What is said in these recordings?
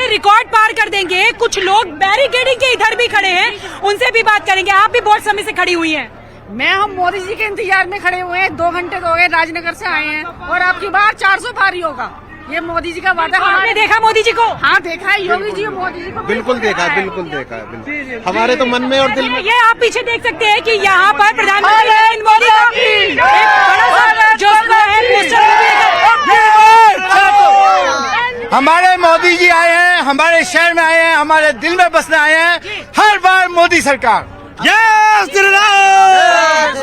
Record पार कर देंगे। कुछ लोग बैरिकेडिंग के इधर भी खड़े हैं, उनसे भी बात करेंगे। आप भी बहुत समय से खड़ी हुई हैं। हम मोदी जी के इंतजार में खड़े हुए हैं, 2 घंटे तो हो गए, राजनगर से आए हैं और आपकी बार 400 पार ही होगा। ये मोदी जी का वादा। आपने देखा मोदी जी को? हाँ देखा है, योगी जी मोदी जी को बिल्कुल देखा, बिल्कुल देखा है। हमारे तो मन में और दिल में। ये आप पीछे देख सकते हैं कि यहाँ पर प्रधानमंत्री नरेंद्र मोदी का एक बड़ा सा जो है पोस्टर। हमारे मोदी जी आए हैं, हमारे शहर में आए हैं, हमारे दिल में बसने आए हैं। हर बार मोदी सरकार। जय श्री राम।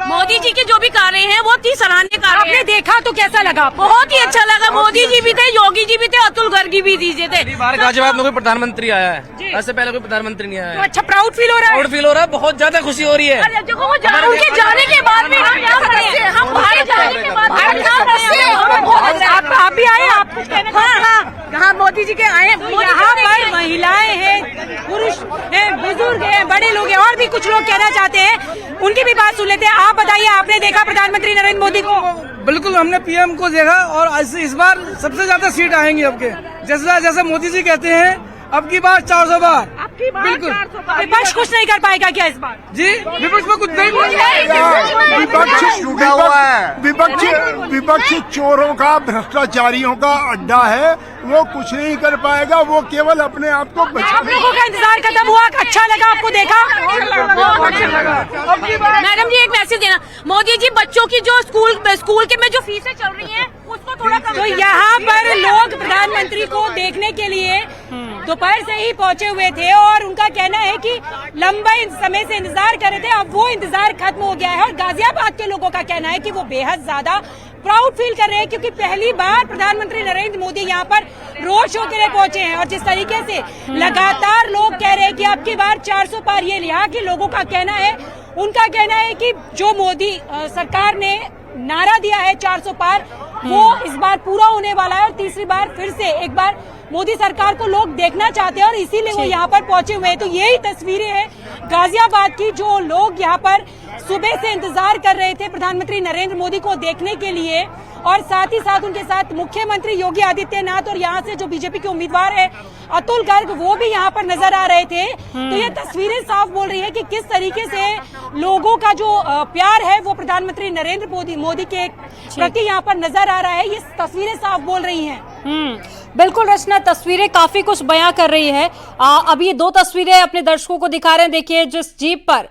मोदी जी के जो भी कार्य हैं वो अति सराहनीय कार्य। आपने देखा तो कैसा लगा? बहुत ही अच्छा लगा। मोदी जी भी थे, योगी जी भी थे, अतुल गर्ग भी दीजिए थे। गाजियाबाद में कोई प्रधानमंत्री आया है, ऐसे पहले कोई प्रधानमंत्री नहीं आया तो अच्छा प्राउड फील हो रहा है? प्राउड फील हो रहा है, बहुत ज्यादा खुशी हो रही है। उनके जाने के बाद भी हम क्या करें, हम बाहर जाने के बाद आप भी आए? आपको कहना? हाँ मोदी जी के आए। यहाँ पर महिलाएं हैं, पुरुष हैं, बुजुर्ग हैं, बड़े लोग हैं, और भी कुछ लोग कहना चाहते हैं, उनकी भी बात सुन लेते हैं। आप बताइए, आपने देखा प्रधानमंत्री नरेंद्र मोदी को? बिल्कुल, हमने पीएम को देखा और इस बार सबसे ज्यादा सीट आएंगी आपके। जैसे मोदी जी कहते हैं, अब की बार 400 बार। बिल्कुल। विपक्ष कुछ नहीं कर पाएगा क्या इस बार? जी, विपक्ष में कुछ नहीं विपक्ष चोरों का, भ्रष्टाचारियों का अड्डा है। वो कुछ नहीं कर पाएगा, वो केवल अपने आप को बचा। आप लोगों का इंतजार खत्म हुआ? अच्छा लगा आपको? देखा? मैडम जी एक मैसेज देना, मोदी जी बच्चों की जो स्कूल के में जो फीसें चल रही हैं उसको थोड़ा कम। तो यहाँ पर लोग प्रधानमंत्री को देखने के लिए दोपहर से ही पहुंचे हुए थे और उनका कहना है कि लंबे समय से इंतजार कर रहे थे, अब वो इंतजार खत्म हो गया है। और गाजियाबाद के लोगों का कहना है कि वो बेहद ज्यादा प्राउड फील कर रहे हैं, क्योंकि पहली बार प्रधानमंत्री नरेंद्र मोदी यहाँ पर रोड शो के लिए पहुंचे हैं। और जिस तरीके से लगातार लोग कह रहे हैं कि अब की बार 400 पार, ये यहाँ के लोगों का कहना है। उनका कहना है कि जो मोदी सरकार ने नारा दिया है 400 पार, वो इस बार पूरा होने वाला है और तीसरी बार फिर से एक बार मोदी सरकार को लोग देखना चाहते हैं और इसीलिए वो यहाँ पर पहुंचे हुए हैं। तो यही तस्वीरें हैं गाजियाबाद की, जो लोग यहाँ पर सुबह से इंतजार कर रहे थे प्रधानमंत्री नरेंद्र मोदी को देखने के लिए, और साथ ही साथ उनके साथ मुख्यमंत्री योगी आदित्यनाथ और यहाँ से जो बीजेपी के उम्मीदवार है अतुल गर्ग, वो भी यहाँ पर नजर आ रहे थे। तो ये तस्वीरें साफ बोल रही है कि किस तरीके से लोगों का जो प्यार है वो प्रधानमंत्री नरेंद्र मोदी के प्रति यहाँ पर नजर आ रहा है। ये तस्वीरें साफ बोल रही हैं। बिल्कुल रचना, तस्वीरें काफी कुछ बयां कर रही है। अब ये 2 तस्वीरें अपने दर्शकों को दिखा रहे हैं। देखिए, जिस जीप पर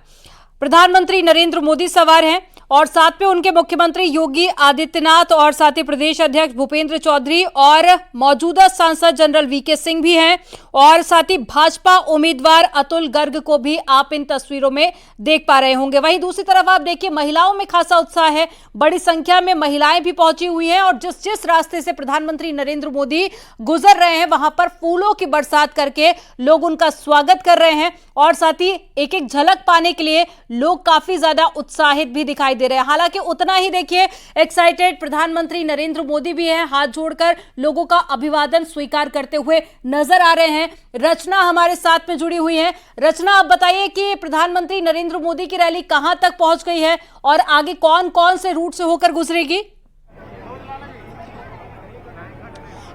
प्रधानमंत्री नरेंद्र मोदी सवार हैं और साथ में उनके मुख्यमंत्री योगी आदित्यनाथ और साथ ही प्रदेश अध्यक्ष भूपेंद्र चौधरी और मौजूदा सांसद जनरल वीके सिंह भी हैं, और साथ ही भाजपा उम्मीदवार अतुल गर्ग को भी आप इन तस्वीरों में देख पा रहे होंगे। वहीं दूसरी तरफ आप देखिए, महिलाओं में खासा उत्साह है, बड़ी संख्या में महिलाएं भी पहुंची हुई हैं और जिस रास्ते से प्रधानमंत्री नरेंद्र मोदी गुजर रहे हैं वहां पर फूलों की बरसात करके लोग उनका स्वागत कर रहे हैं और साथ ही एक एक झलक पाने के लिए लोग काफी ज्यादा उत्साहित भी दिखाई दे रहे हैं। हालांकि उतना ही देखिए एक्साइटेड प्रधानमंत्री नरेंद्र मोदी भी हैं, हाथ जोड़कर लोगों का अभिवादन स्वीकार करते हुए नजर आ रहे हैं। रचना हमारे साथ में जुड़ी हुई है। रचना, आप बताइए कि प्रधानमंत्री नरेंद्र मोदी की रैली कहां तक पहुंच गई है और आगे कौन कौन से रूट से होकर गुजरेगी?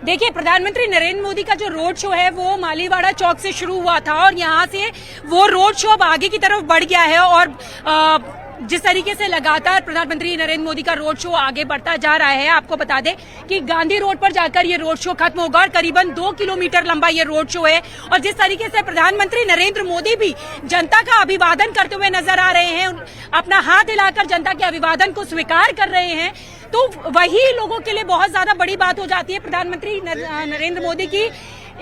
देखिए, प्रधानमंत्री नरेंद्र मोदी का जो रोड शो है वो मालीवाड़ा चौक से शुरू हुआ था और यहाँ से वो रोड शो अब आगे की तरफ बढ़ गया है। और जिस तरीके से लगातार प्रधानमंत्री नरेंद्र मोदी का रोड शो आगे बढ़ता जा रहा है, आपको बता दें कि गांधी रोड पर जाकर ये रोड शो खत्म होगा और करीबन 2 किलोमीटर लंबा ये रोड शो है। और जिस तरीके से प्रधानमंत्री नरेंद्र मोदी भी जनता का अभिवादन करते हुए नजर आ रहे हैं, अपना हाथ हिलाकर जनता के अभिवादन को स्वीकार कर रहे हैं, तो वही लोगों के लिए बहुत ज्यादा बड़ी बात हो जाती है। प्रधानमंत्री नरेंद्र मोदी की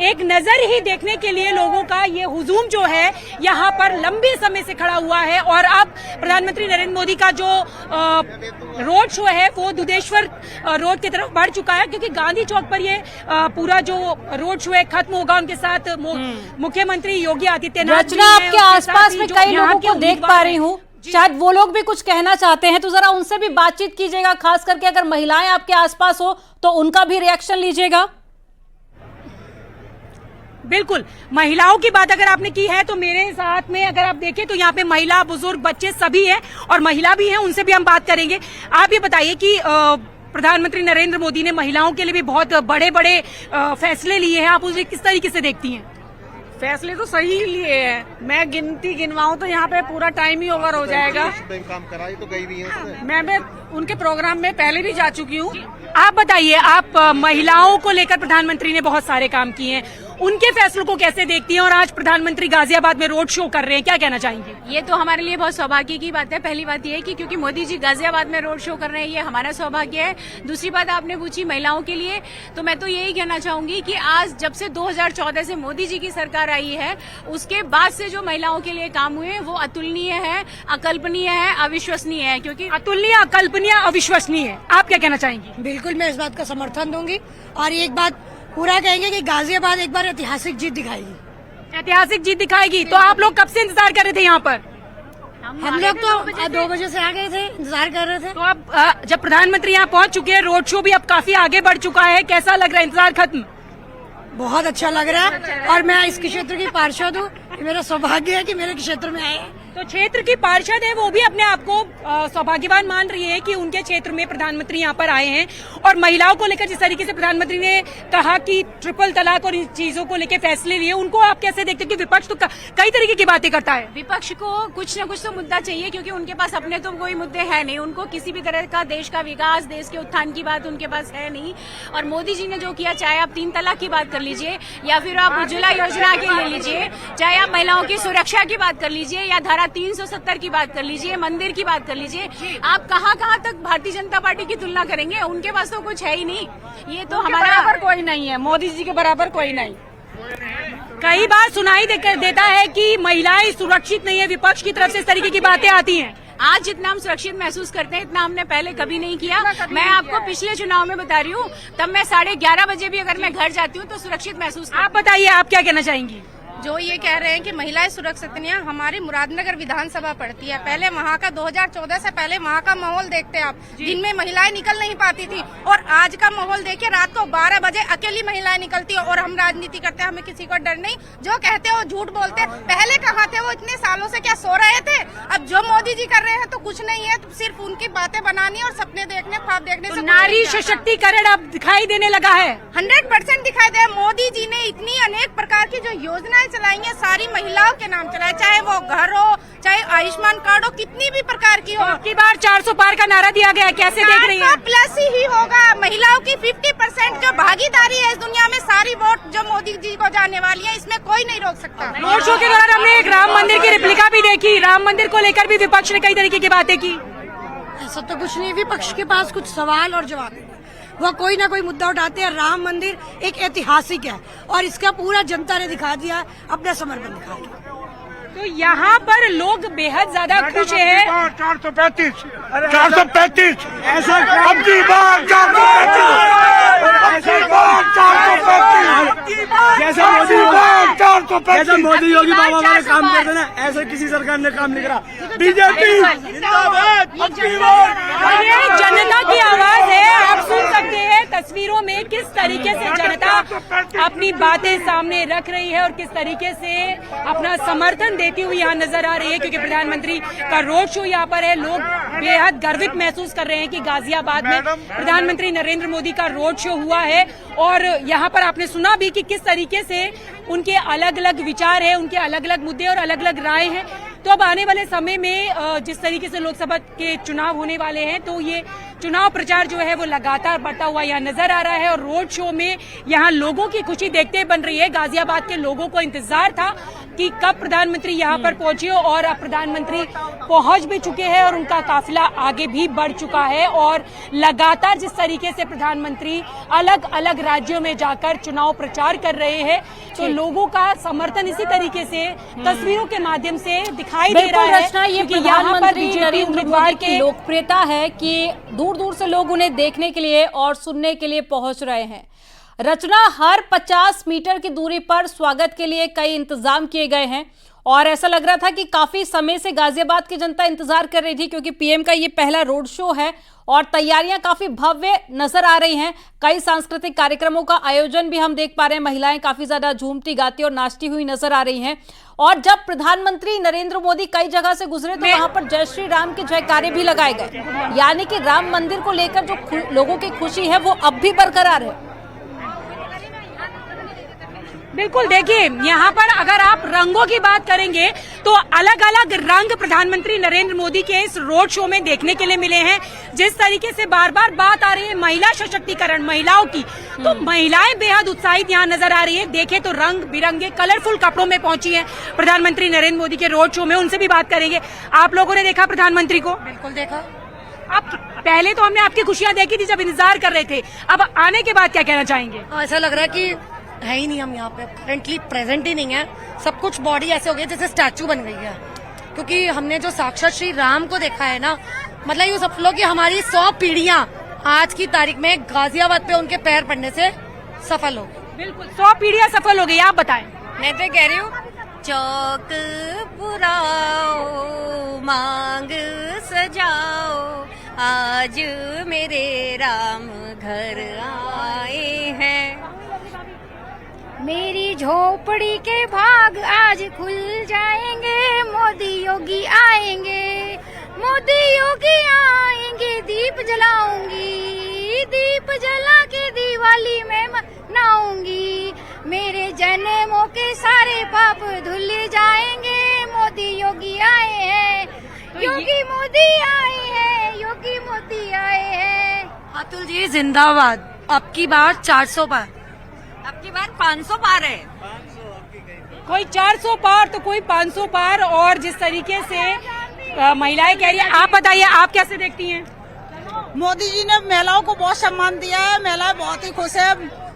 एक नजर ही देखने के लिए लोगों का ये हुजूम जो है यहाँ पर लंबे समय से खड़ा हुआ है। और अब प्रधानमंत्री नरेंद्र मोदी का जो रोड शो है वो दुधेश्वर रोड की तरफ बढ़ चुका है, क्योंकि गांधी चौक पर ये पूरा जो रोड शो है खत्म होगा। उनके साथ मुख्यमंत्री योगी आदित्यनाथ। रचना, आपके आसपास में कई लोगों को देख पा रही हूँ, शायद वो लोग भी कुछ कहना चाहते हैं, तो जरा उनसे भी बातचीत कीजिएगा, खास करके अगर महिलाएं आपके आसपास हो तो उनका भी रिएक्शन लीजिएगा। बिल्कुल, महिलाओं की बात अगर आपने की है तो मेरे साथ में अगर आप देखें तो यहाँ पे महिला, बुजुर्ग, बच्चे सभी हैं और महिला भी हैं, उनसे भी हम बात करेंगे। आप ये बताइए कि प्रधानमंत्री नरेंद्र मोदी ने महिलाओं के लिए भी बहुत बड़े बड़े फैसले लिए हैं, आप उसे किस तरीके से देखती हैं? फैसले तो सही लिए हैं। मैं गिनवाऊं तो यहाँ पे पूरा टाइम ही ओवर हो जाएगा। काम कराई तो गई भी है। मैं उनके प्रोग्राम में पहले भी जा चुकी हूँ। आप बताइए, आप महिलाओं को लेकर प्रधानमंत्री ने बहुत सारे काम किए हैं, उनके फैसलों को कैसे देखती हैं? और आज प्रधानमंत्री गाजियाबाद में रोड शो कर रहे हैं, क्या कहना चाहेंगे? ये तो हमारे लिए बहुत सौभाग्य की बात है। पहली बात ये है कि क्योंकि मोदी जी गाजियाबाद में रोड शो कर रहे हैं, ये हमारा सौभाग्य है। दूसरी बात आपने पूछी महिलाओं के लिए, तो मैं तो यही कहना चाहूंगी कि आज जब से 2014 से मोदी जी की सरकार आई है, उसके बाद से जो महिलाओं के लिए काम हुए वो अतुलनीय है, अकल्पनीय है, अविश्वसनीय है। क्योंकि अतुलनीय, अकल्पनीय, अविश्वसनीय है। आप क्या कहना चाहेंगी? बिल्कुल, मैं इस बात का समर्थन दूंगी और एक बात पूरा कहेंगे कि गाजियाबाद एक बार ऐतिहासिक जीत दिखाएगी। ऐतिहासिक जीत दिखाएगी। तो आप लोग कब से इंतजार कर रहे थे यहाँ पर? हम लोग तो 2 बजे से आ गए थे, इंतजार कर रहे थे। तो अब जब प्रधानमंत्री यहाँ पहुँच चुके हैं, रोड शो भी अब काफी आगे बढ़ चुका है, कैसा लग रहा है? इंतजार खत्म? बहुत अच्छा लग रहा है और मैं इस क्षेत्र की पार्षद हूँ। मेरा सौभाग्य है कि मेरे क्षेत्र में आए हैं। तो क्षेत्र की पार्षद है, वो भी अपने आप को सौभाग्यवान मान रही है कि उनके क्षेत्र में प्रधानमंत्री यहाँ पर आए हैं। और महिलाओं को लेकर जिस तरीके से प्रधानमंत्री ने कहा कि ट्रिपल तलाक और इन चीजों को लेकर फैसले लिए, उनको आप कैसे देखते हैं? कि विपक्ष तो कई तरीके की बातें करता है। विपक्ष को कुछ न कुछ तो मुद्दा चाहिए, क्योंकि उनके पास अपने तो कोई मुद्दे है नहीं। उनको किसी भी तरह का देश का विकास, देश के उत्थान की बात उनके पास है नहीं। और मोदी जी ने जो किया, चाहे आप 3 तलाक की बात कर लीजिए, या फिर आप उज्ज्वला योजना के ले लीजिए, चाहे आप महिलाओं की सुरक्षा की बात कर लीजिए, या धारा 370 की बात कर लीजिए, मंदिर की बात कर लीजिए, आप कहाँ तक भारतीय जनता पार्टी की तुलना करेंगे? उनके पास तो कुछ है ही नहीं। ये तो हमारा बराबर कोई नहीं है, मोदी जी के बराबर कोई नहीं। कई बार सुनाई देता है कि महिलाएं सुरक्षित नहीं है, विपक्ष की तरफ से इस तरीके की बातें आती हैं। आज जितना हम सुरक्षित महसूस करते हैं, इतना हमने पहले कभी नहीं किया। मैं आपको पिछले चुनाव में बता रही हूँ, तब मैं 11:30 बजे भी अगर मैं घर जाती हूँ तो सुरक्षित महसूस। आप बताइए, आप क्या कहना चाहेंगी? जो ये कह रहे हैं कि महिलाएं सुरक्षित नहीं है, हमारी मुरादनगर विधानसभा पड़ती है। पहले वहाँ का 2014 से पहले वहाँ का माहौल देखते हैं आप, जिनमें महिलाएं निकल नहीं पाती थी, और आज का माहौल देखिए, रात को 12 बजे अकेली महिलाएं निकलती है। और हम राजनीति करते हैं, हमें किसी को डर नहीं। जो कहते हैं वो झूठ बोलते हैं। पहले कहाँ थे वो? इतने सालों से क्या सो रहे थे? अब जो मोदी जी कर रहे हैं तो कुछ नहीं है, तो सिर्फ उनकी बातें बनानी और सपने देखने, ख्वाब देखने तो से नारी सशक्तिकरण अब दिखाई देने लगा है। 100% दिखाई दे। मोदी जी ने इतनी अनेक प्रकार की जो योजनाएं चलाई हैं, सारी महिलाओं के नाम चलाए, चाहे वो घर हो, चाहे आयुष्मान कार्ड हो, कितनी भी प्रकार की हो। की बार 400 पार का नारा दिया गया, कैसे देख रही है? प्लस ही होगा। महिलाओं की 50% जो भागीदारी है इस दुनिया में, सारी वोट जो मोदी जी को जाने वाली है, इसमें कोई नहीं रोक सकता। रोड शो के दौरान हमने एक राम मंदिर की रिप्लिका भी देखी। राम मंदिर को लेकर भी विपक्ष ने कई तरीके की बातें की। ऐसा तो कुछ नहीं, विपक्ष के पास कुछ सवाल और जवाब है, वो कोई ना कोई मुद्दा उठाते हैं। राम मंदिर एक ऐतिहासिक है और इसका पूरा जनता ने दिखा दिया, अपना समर्पण दिखा दिया। तो यहाँ पर लोग बेहद ज्यादा खुश हैं। 435 ऐसा अब की बार 435 जैसे मोदी योगी बाबा हमारे काम करते ना, ऐसे किसी सरकार ने काम नहीं करा। बीजेपी ये जनता की आवाज है, आप सुन सकते हैं तस्वीरों में किस तरीके से जनता अपनी बातें सामने रख रही है और किस तरीके से अपना समर्थन देती हुई यहाँ नजर आ रही है। क्योंकि प्रधानमंत्री का रोड शो यहाँ पर है, लोग बेहद गर्वित महसूस कर रहे हैं कि गाजियाबाद में प्रधानमंत्री नरेंद्र मोदी का रोड शो हुआ है। और यहाँ पर आपने सुना भी कि किस तरीके से उनके अलग अलग विचार है, उनके अलग अलग मुद्दे और अलग अलग राय हैं। तो अब आने वाले समय में जिस तरीके से लोकसभा के चुनाव होने वाले हैं, तो ये चुनाव प्रचार जो है वो लगातार बढ़ता हुआ यहाँ नजर आ रहा है। और रोड शो में यहाँ लोगों की खुशी देखते बन रही है। गाजियाबाद के लोगों को इंतजार था कि कब प्रधानमंत्री यहाँ पर पहुंचे, और अब प्रधानमंत्री पहुंच भी चुके हैं और उनका काफिला आगे भी बढ़ चुका है। और लगातार जिस तरीके से प्रधानमंत्री अलग अलग राज्यों में जाकर चुनाव प्रचार कर रहे हैं, तो लोगों का समर्थन इसी तरीके से तस्वीरों के माध्यम से दिखाई दे रहा है। रचना, ये क्योंकि यहाँ पर प्रधानमंत्री नरेंद्र मोदी की लोकप्रियता है कि दूर दूर से लोग उन्हें देखने के लिए और सुनने के लिए पहुंच रहे हैं। रचना, हर 50 मीटर की दूरी पर स्वागत के लिए कई इंतजाम किए गए हैं और ऐसा लग रहा था कि काफी समय से गाजियाबाद की जनता इंतजार कर रही थी, क्योंकि पीएम का ये पहला रोड शो है और तैयारियां काफी भव्य नजर आ रही हैं। कई सांस्कृतिक कार्यक्रमों का आयोजन भी हम देख पा रहे हैं। महिलाएं काफी ज्यादा झूमती, गाती और नाचती हुई नजर आ रही हैं। और जब प्रधानमंत्री नरेंद्र मोदी कई जगह से गुजरे तो वहां पर जय श्री राम के जयकारे भी लगाए गए, यानी कि राम मंदिर को लेकर जो लोगों की खुशी है वो अब भी बरकरार है। बिल्कुल, देखिए यहाँ पर अगर आप रंगों की बात करेंगे तो अलग अलग रंग प्रधानमंत्री नरेंद्र मोदी के इस रोड शो में देखने के लिए मिले हैं। जिस तरीके से बार बार बात आ रही है महिला सशक्तिकरण, महिलाओं की, तो महिलाएं बेहद उत्साहित यहाँ नजर आ रही है। देखे तो रंग बिरंगे कलरफुल कपड़ों में पहुंची है प्रधानमंत्री नरेंद्र मोदी के रोड शो में। उनसे भी बात करेंगे। आप लोगों ने देखा प्रधानमंत्री को? बिल्कुल देखा। आप पहले तो हमने आपकी खुशियां देखी थी जब इंतजार कर रहे थे, अब आने के बाद क्या कहना चाहेंगे? ऐसा लग रहा है कि है ही नहीं, हम यहाँ पे करेंटली प्रेजेंट ही नहीं है। सब कुछ बॉडी ऐसे हो गई जैसे स्टैचू बन गई है, क्योंकि हमने जो साक्षात श्री राम को देखा है ना, मतलब ये सब लोग कि हमारी 100 पीढ़ियां आज की तारीख में गाजियाबाद पे उनके पैर पड़ने से सफल हो गई। बिल्कुल, 100 पीढ़ियां सफल हो गई। आप बताएं। मैं तो कह रही हूँ, चौक पुराओ मांग सजाओ, आज मेरे राम घर आए हैं। मेरी झोपड़ी के भाग आज खुल जाएंगे, मोदी योगी आएंगे, मोदी योगी आएंगे। दीप जलाऊंगी, दीप जला के दिवाली में मनाऊंगी, मेरे जन्मों के सारे पाप धुल जाएंगे। मोदी योगी आए हैं, योगी मोदी आए हैं, योगी मोदी आए हैं। अतुल जी जिंदाबाद। अब की बार 400 पार, अब की बार 500 पार है। कोई 400 पार तो कोई 500 पार। और जिस तरीके से महिलाएं कह रही है, आप बताइए आप कैसे देखती हैं? मोदी जी ने महिलाओं को बहुत सम्मान दिया है, महिलाएं बहुत ही खुश है।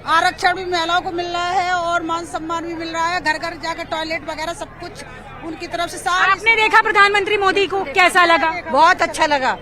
आरक्षण भी महिलाओं को मिल रहा है और मान सम्मान भी मिल रहा है। घर घर जाकर टॉयलेट वगैरह सब कुछ उनकी तरफ से। आपने देखा प्रधानमंत्री मोदी को, कैसा लगा? बहुत अच्छा लगा।